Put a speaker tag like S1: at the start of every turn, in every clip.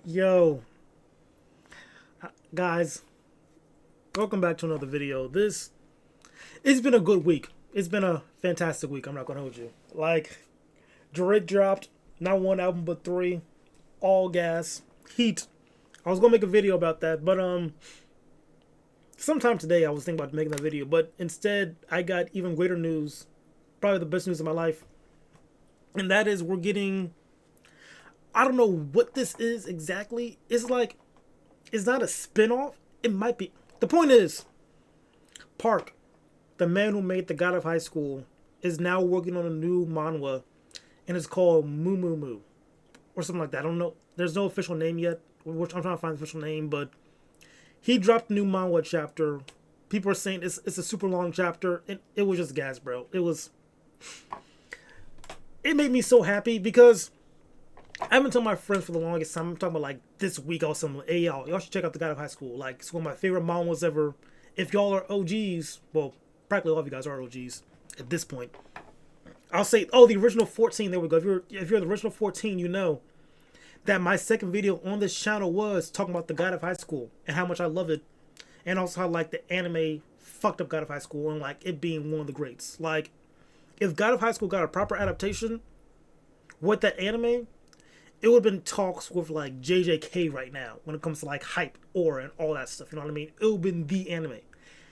S1: Yo, guys, welcome back to another video. It's been a good week. It's been a fantastic week. I'm not gonna hold you. Like, Drake dropped not one album but three, all gas, heat. I was gonna make a video about that, but sometime today I was thinking about making that video, but instead I got even greater news, probably the best news of my life, and that is we're getting. I don't know what this is exactly. It's not a spin-off. It might be. The point is, Park, the man who made The God of High School, is now working on a new manhwa, and it's called MuMuMu, or something like that. I don't know. There's no official name yet. Which I'm trying to find the official name, but he dropped a new manhwa chapter. People are saying it's a super long chapter. It was just gas, bro. It made me so happy because I've been telling my friends for the longest time. I'm talking about like this week or something. Hey y'all should check out The God of High School. Like it's one of my favorite manhwas ever. If y'all are OGs, well, practically all of you guys are OGs at this point. I'll say, oh, the original 14. There we go. If you're the original 14, you know that my second video on this channel was talking about The God of High School and how much I love it, and also how like the anime fucked up God of High School and like it being one of the greats. Like if God of High School got a proper adaptation with that anime, it would have been talks with like JJK right now when it comes to like hype, aura, and all that stuff. You know what I mean? It would have been the anime.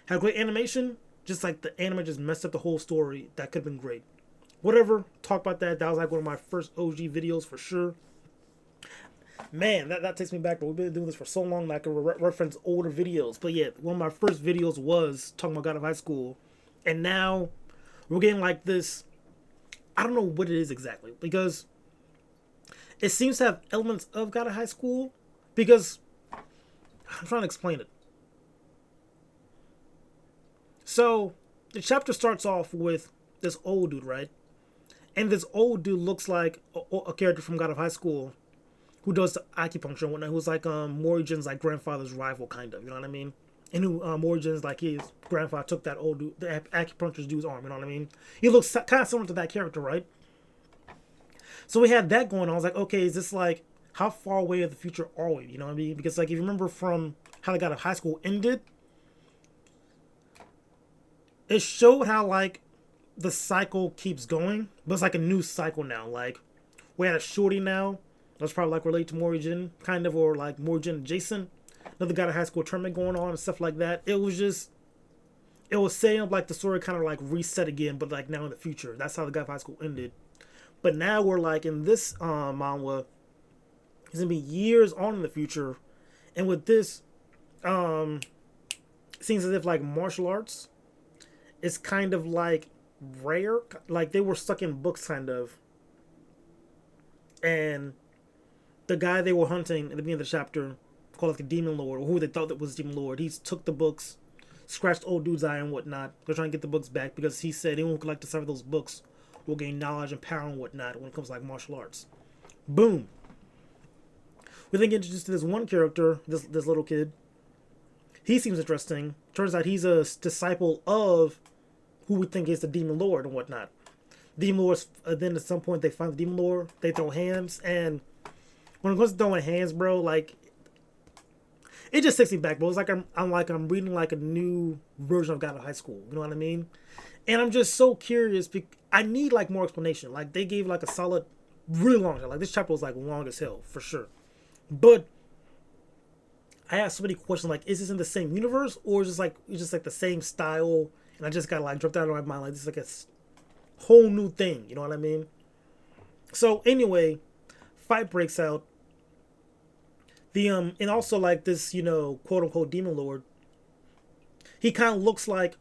S1: Had great animation, just like the anime just messed up the whole story. That could have been great. Whatever, talk about that. That was like one of my first OG videos for sure. Man, that takes me back, but we've been doing this for so long that I can reference older videos. But yeah, one of my first videos was talking about God of High School. And now we're getting like this. I don't know what it is exactly because it seems to have elements of God of High School because I'm trying to explain it. So the chapter starts off with this old dude, right? And this old dude looks like a character from God of High School who does the acupuncture and whatnot, who's like Morrigan's like grandfather's rival, kind of, you know what I mean? And who Morrigan's like his grandfather took that old dude, the acupuncturist dude's arm, you know what I mean? He looks kind of similar to that character, right? So we had that going on. I was like, okay, is this like how far away of the future are we? You know what I mean? Because like if you remember from how they got of high school ended, it showed how like the cycle keeps going, but it's like a new cycle now. Like we had a shorty now. That's probably like related to Morrigan, kind of, or like Morrigan adjacent. Another guy at high school tournament going on and stuff like that. It was saying like the story kind of like reset again, but like now in the future. That's how the guy of high school ended. But now we're like in this manhwa, it's gonna be years on in the future, and with this, um, it seems as if like martial arts is kind of like rare. Like they were stuck in books, kind of, and the guy they were hunting at the beginning of the chapter, called like the Demon Lord, or who they thought that was Demon Lord, he took the books, scratched old dude's eye and whatnot. They're trying to get the books back because he said anyone who could like decipher those books will gain knowledge and power and whatnot when it comes to like martial arts. Boom. We then get introduced to this one character, this little kid. He seems interesting. Turns out he's a disciple of who we think is the Demon Lord and whatnot. Demon Lord. Then at some point they find the Demon Lord. They throw hands, and when it comes to throwing hands, bro, like it just takes me back, bro. It's like I'm reading like a new version of God of High School. You know what I mean? And I'm just so curious. I need like more explanation. Like they gave like a solid, really long. Like this chapter was like long as hell for sure. But I asked so many questions. Like, is this in the same universe or is it's just like the same style? And I just got like dropped out of my mind. Like this is like a whole new thing. You know what I mean? So anyway, fight breaks out. The and also like this, quote unquote demon lord. He kind of looks like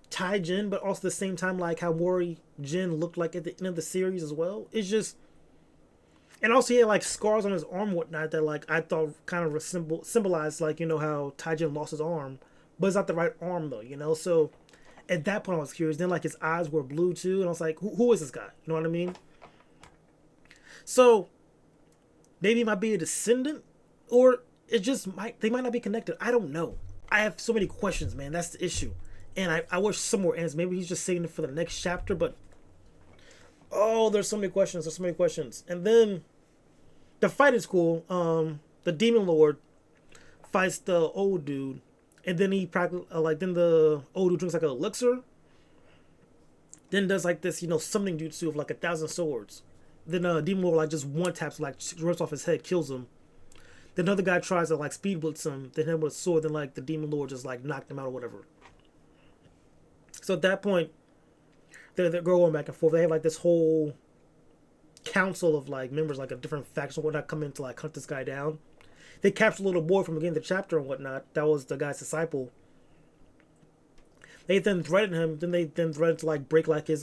S1: Tai Jin, but also at the same time like how Mori Jin looked like at the end of the series as well. It's just, and also he had like scars on his arm and whatnot that like I thought kind of symbolized like how Tai Jin lost his arm, but it's not the right arm though. So at that point I was curious. Then like his eyes were blue too, and I was like, who is this guy? You know what I mean? So maybe it might be a descendant, or they might not be connected. I don't know. I have so many questions, man. That's the issue. And I wish some more answers. Maybe he's just saving it for the next chapter, but oh, there's so many questions. There's so many questions. And then The fight is cool. The Demon Lord fights the old dude, and then he practically then the old dude drinks like an elixir. Then does like this, summoning jutsu of like 1,000 swords. Then Demon Lord like just one taps, like rips off his head, kills him. Then another guy tries to like speed blitz him, then hit him with a sword. Then like the Demon Lord just like knocked him out or whatever. So at that point, they're going back and forth. They have like this whole council of like members, like a different faction, whatnot, come in to like hunt this guy down. They capture a little boy from the beginning of the chapter and whatnot. That was the guy's disciple. They then threaten him. Then they threaten to like break like his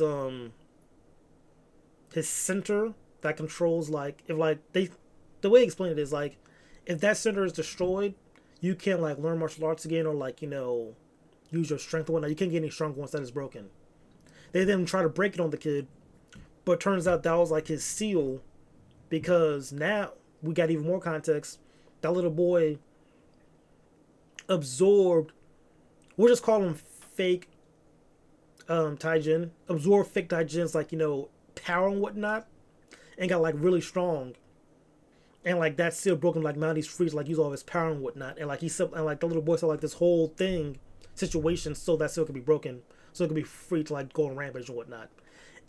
S1: center that controls like if like they the way he explained it is like if that center is destroyed, you can't like learn martial arts again or like use your strength or whatnot. You can't get any stronger once that is broken. They then try to break it on the kid, but turns out that was like his seal, because now we got even more context. That little boy absorbed, we'll just call him fake Taijin, absorbed fake Taijin's like, power and whatnot, and got like really strong. And like that seal broke him, like now he's free to like use all of his power and whatnot. And like the little boy saw like this whole situation so that seal could be broken. So it could be free to like go on rampage and whatnot.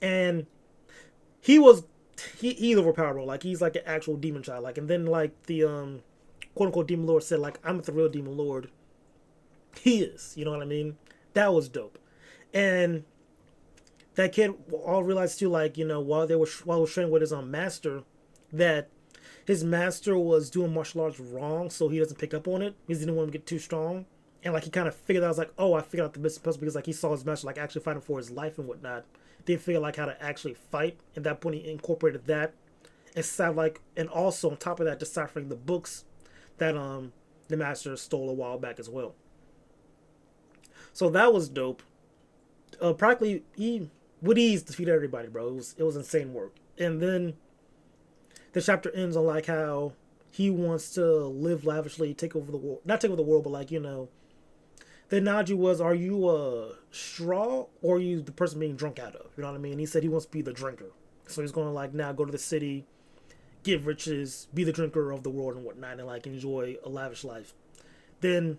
S1: And he's overpowered, bro. Like he's like an actual demon child. Like, and then like the quote unquote Demon Lord said, like, I'm the real Demon Lord. He is, you know what I mean? That was dope. And that kid all realized too, like, while he was training with his master, that his master was doing martial arts wrong, so he doesn't pick up on it. He didn't want him to get too strong. And like he kind of figured out, I was like, oh, I figured out the missing puzzle, because like he saw his master like actually fighting for his life and whatnot. Didn't figure like how to actually fight. At that point, he incorporated that. And also on top of that, deciphering the books that the master stole a while back as well. So that was dope. Practically he with ease defeated everybody, bro. It was insane work. And then the chapter ends on like how he wants to live lavishly, take over the world. Not take over the world, but like, the analogy was, are you a straw or are you the person being drunk out of? You know what I mean? He said he wants to be the drinker. So he's going to like now go to the city, get riches, be the drinker of the world and whatnot, and like enjoy a lavish life. Then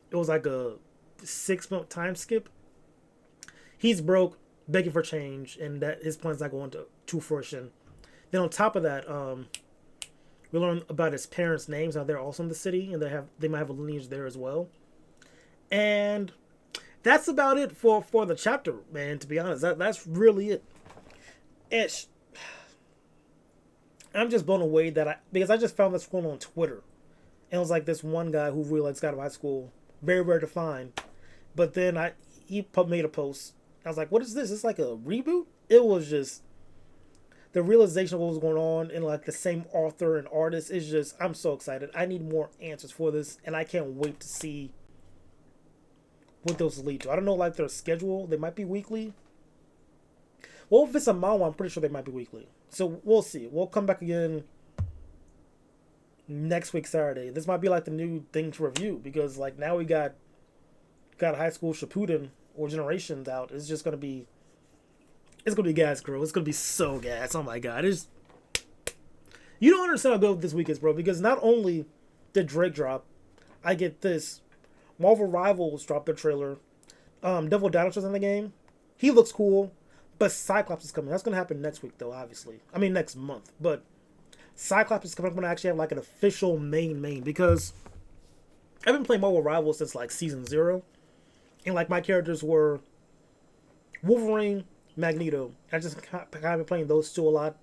S1: it was like a 6-month time skip. He's broke, begging for change, and that his plan's not going to fruition. Then on top of that, we learn about his parents' names. Now they're also in the city, and they might have a lineage there as well. And that's about it for the chapter, man. To be honest, that's really it. I'm just blown away because I just found this scroll on Twitter, and it was like this one guy who really got out of high school, very rare to find. But then he made a post. I was like, what is this? It's like a reboot? It was just the realization of what was going on, and like the same author and artist is just, I'm so excited. I need more answers for this, and I can't wait to see what those lead to. I don't know like their schedule. They might be weekly. Well, if it's a manga, I'm pretty sure they might be weekly. So we'll see. We'll come back again next week, Saturday. This might be like the new thing to review, because like now we got High School Shippuden or Generations out. It's gonna be gas, girl. It's gonna be so gas. Oh my god. You don't understand how good this week is, bro, because not only did Drake drop, I get this. Marvel Rivals dropped their trailer. Devil Dinosaur's in the game. He looks cool. But Cyclops is coming. That's going to happen next week, though, obviously. I mean, next month. But Cyclops is coming. I'm going to actually have, like, an official main. Because I've been playing Marvel Rivals since, like, Season 0. And, like, my characters were Wolverine, Magneto. I just kind of been playing those two a lot.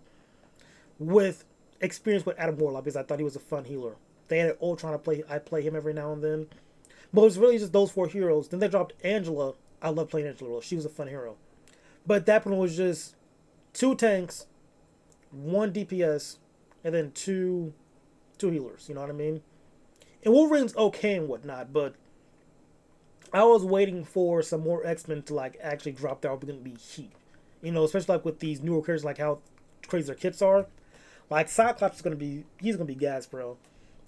S1: With experience with Adam Warlock, because I thought he was a fun healer. They had Ultron to play. I play him every now and then. But it was really just those 4 heroes. Then they dropped Angela. I love playing Angela. She was a fun hero. But that one was just 2 tanks, 1 DPS, and then two healers. You know what I mean? And Wolverine's okay and whatnot, but I was waiting for some more X-Men to like actually drop that were going to be heat. Especially like with these newer characters, like how crazy their kits are. Like Cyclops he's gonna be gas, bro.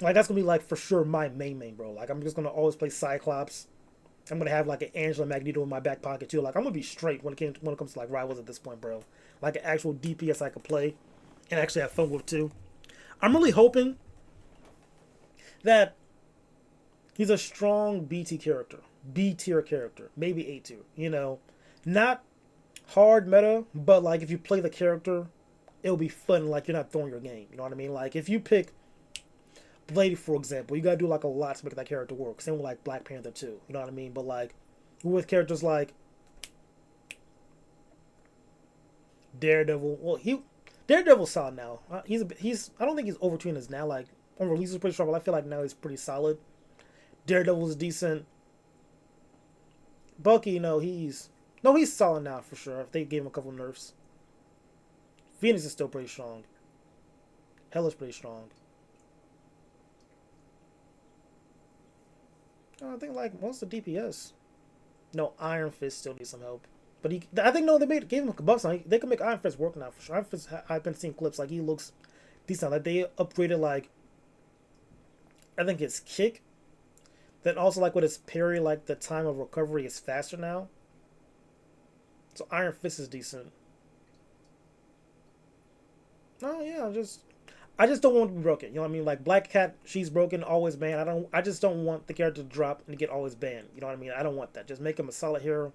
S1: Like that's gonna be like for sure my main, bro. Like I'm just gonna always play Cyclops. I'm gonna have like an Angela Magneto in my back pocket too. Like I'm gonna be straight when it comes to like rivals at this point, bro. Like an actual DPS I could play and actually have fun with too. I'm really hoping that he's a strong B tier character, maybe A tier. You know, not hard meta, but like if you play the character, it'll be fun. Like you're not throwing your game. You know what I mean? Like if you pick Blade, for example, you gotta do like a lot to make that character work. Same with like Black Panther too. You know what I mean? But like with characters like Daredevil, well, Daredevil's solid now. He's I don't think he's overtrained as now. Like on release is pretty strong, but I feel like now he's pretty solid. Daredevil's decent. Bucky, he's solid now for sure. If they gave him a couple nerfs. Phoenix is still pretty strong. Hella's pretty strong. I think like most of DPS. No, Iron Fist still needs some help. But I think no, gave him a buff. They can make Iron Fist work now for sure. Iron Fist, I've been seeing clips like he looks decent. Like they upgraded like, I think his kick. Then also like with his parry, like the time of recovery is faster now. So Iron Fist is decent. Oh yeah, I just don't want to be broken. You know what I mean? Like Black Cat, she's broken, always banned. I just don't want the character to drop and get always banned. You know what I mean? I don't want that. Just make him a solid hero.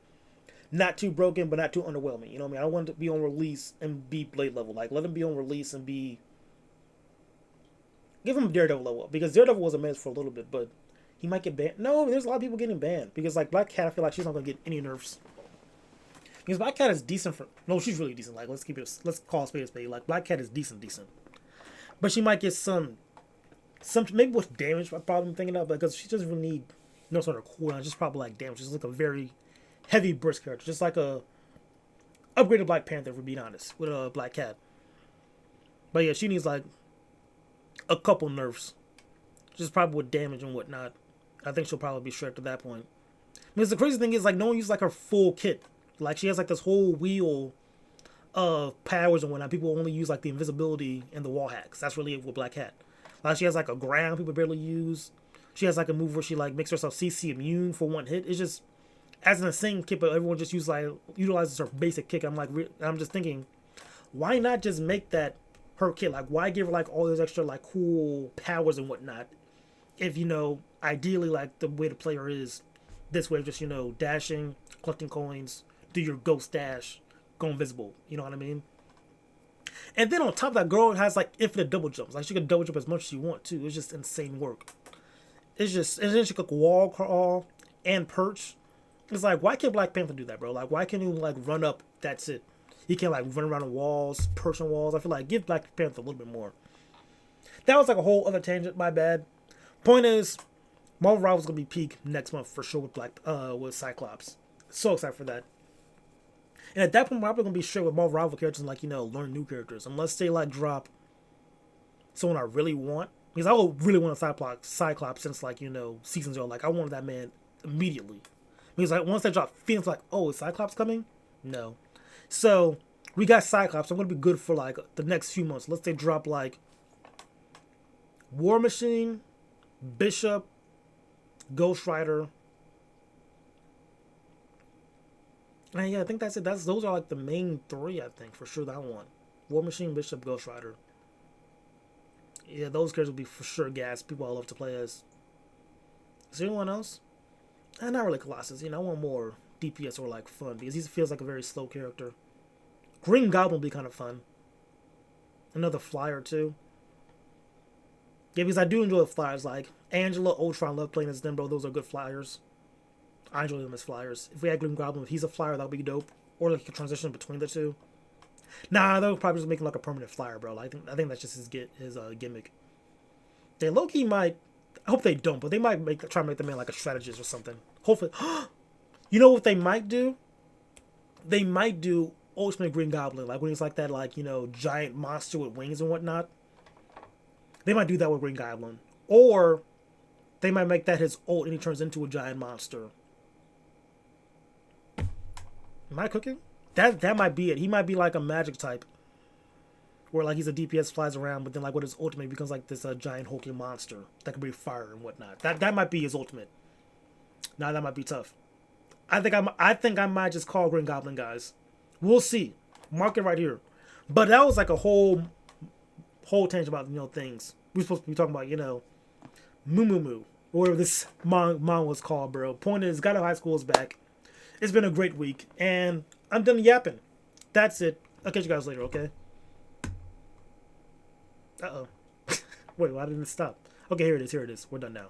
S1: Not too broken, but not too underwhelming. You know what I mean? I don't want him to be on release and be Blade level. Like let him be on release and be. Give him Daredevil level because Daredevil was a mess for a little bit, but he might get banned. No, there's a lot of people getting banned because like Black Cat, I feel like she's not gonna get any nerfs. Because Black Cat is decent for she's really decent. Like let's call a spade a spade. Like Black Cat is decent, but she might get some maybe with damage. Probably I'm thinking of because she doesn't really need no sort of cooldown. Just probably like damage. Just like a very heavy burst character, just like a upgraded Black Panther. If we're being honest, with a Black Cat. But yeah, she needs like a couple nerfs, just probably with damage and whatnot. I think she'll probably be straight to that point. Because the crazy thing is like no one uses like her full kit. Like she has like this whole wheel of powers and whatnot. People only use like the invisibility and the wall hacks. That's really it with Black Cat. Like she has like a ground people barely use. She has like a move where she like makes herself CC immune for one hit. It's just as an insane kick, but everyone just utilizes her basic kick. I'm just thinking, why not just make that her kit? Like why give her like all those extra like cool powers and whatnot? If ideally like the way to play her is this way, just dashing, collecting coins, do your ghost dash, go invisible. You know what I mean? And then on top of that, girl has like infinite double jumps. Like she can double jump as much as she wants to. It's just insane work. And then she could wall crawl and perch. It's like, why can't Black Panther do that, bro? Like, why can't he like run up? That's it. He can't like run around the walls, perch on walls. I feel like give Black Panther a little bit more. That was like a whole other tangent. My bad. Point is, Marvel Rivals gonna be peak next month for sure with Cyclops. So excited for that. And at that point, we're probably gonna be straight with Marvel Rival characters and learn new characters. Unless they like drop someone I really want. Because I would really want a Cyclops since season 0. Like I wanted that man immediately. Because like once they drop Phoenix, like, oh, is Cyclops coming? No. So we got Cyclops. I'm gonna be good for like the next few months. Let's say drop like War Machine, Bishop, Ghost Rider. And yeah, I think that's it. Those are like the main 3, I think, for sure that I want. War Machine, Bishop, Ghost Rider. Yeah, those characters will be for sure gas. People I love to play as. Is there anyone else? Not really Colossus. I want more DPS or like fun because he feels like a very slow character. Green Goblin will be kind of fun. Another flyer too. Yeah, because I do enjoy the flyers. Like Angela, Ultron, love playing as them, bro. Those are good flyers. I enjoy them as flyers. If we had Green Goblin, if he's a flyer, that would be dope. Or like a transition between the two. Nah, they'll probably just make him like a permanent flyer, bro. I think that's just his gimmick. They low key might. I hope they don't, but they might try to make the man like a strategist or something. Hopefully, you know what they might do? They might do Ultimate Green Goblin, like when he's like that, giant monster with wings and whatnot. They might do that with Green Goblin, or they might make that his ult and he turns into a giant monster. Am I cooking? That might be it. He might be like a magic type. Where like he's a DPS, flies around, but then like with his ultimate he becomes like this giant hulking monster that can breathe fire and whatnot. That might be his ultimate. Now that might be tough. I think I might just call Green Goblin, guys. We'll see. Mark it right here. But that was like a whole whole tangent about, things. We're supposed to be talking about, MuMuMu, or whatever this manga was called, bro. Point is, God of High School is back. It's been a great week, and I'm done yapping. That's it. I'll catch you guys later, okay? Uh-oh. Wait, why didn't it stop? Okay, here it is. We're done now.